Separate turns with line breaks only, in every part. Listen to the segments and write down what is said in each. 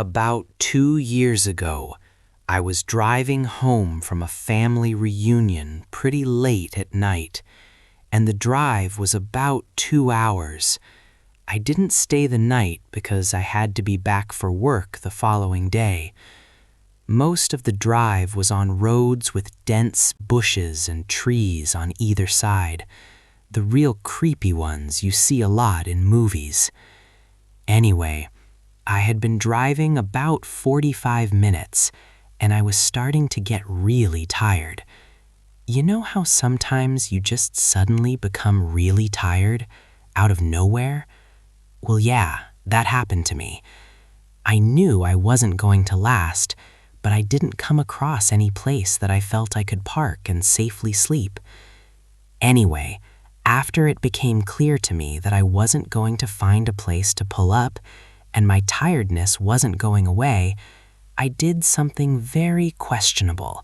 About 2 years ago, I was driving home from a family reunion pretty late at night, and the drive was about 2 hours. I didn't stay the night because I had to be back for work the following day. Most of the drive was on roads with dense bushes and trees on either side, the real creepy ones you see a lot in movies. Anyway, I had been driving about 45 minutes, and I was starting to get really tired. You know how sometimes you just suddenly become really tired, out of nowhere? Well, yeah, that happened to me. I knew I wasn't going to last, but I didn't come across any place that I felt I could park and safely sleep. Anyway, after it became clear to me that I wasn't going to find a place to pull up, and my tiredness wasn't going away, I did something very questionable.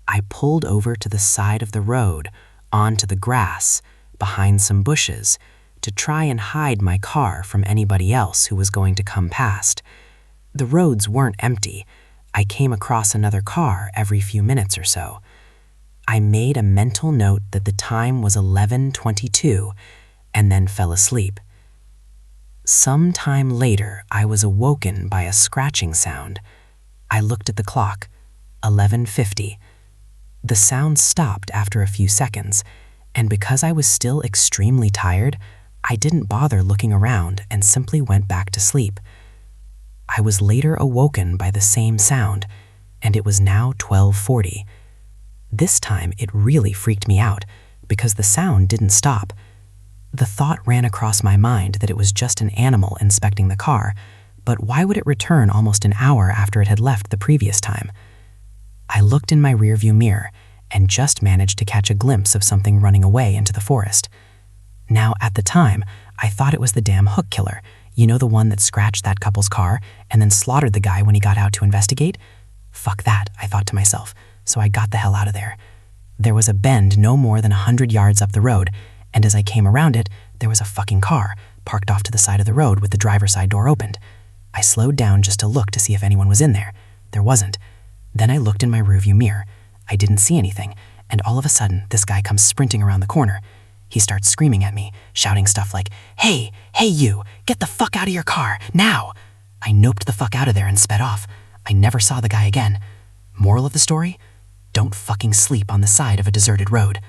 I pulled over to the side of the road, onto the grass, behind some bushes, to try and hide my car from anybody else who was going to come past. The roads weren't empty. I came across another car every few minutes or so. I made a mental note that the time was 11:22 and then fell asleep. Some time later, I was awoken by a scratching sound. I looked at the clock, 11:50. The sound stopped after a few seconds, and because I was still extremely tired, I didn't bother looking around and simply went back to sleep. I was later awoken by the same sound, and it was now 12:40. This time it really freaked me out because the sound didn't stop. The thought ran across my mind that it was just an animal inspecting the car, but why would it return almost an hour after it had left the previous time? I looked in my rearview mirror and just managed to catch a glimpse of something running away into the forest. Now, at the time, I thought it was the damn hook killer. You know, the one that scratched that couple's car and then slaughtered the guy when he got out to investigate? Fuck that, I thought to myself, so I got the hell out of there. There was a bend no more than 100 yards up the road, and as I came around it, there was a fucking car parked off to the side of the road with the driver's side door opened. I slowed down just to look to see if anyone was in there. There wasn't. Then I looked in my rearview mirror. I didn't see anything, and all of a sudden, this guy comes sprinting around the corner. He starts screaming at me, shouting stuff like, "Hey, you, get the fuck out of your car, now!" I noped the fuck out of there and sped off. I never saw the guy again. Moral of the story? Don't fucking sleep on the side of a deserted road.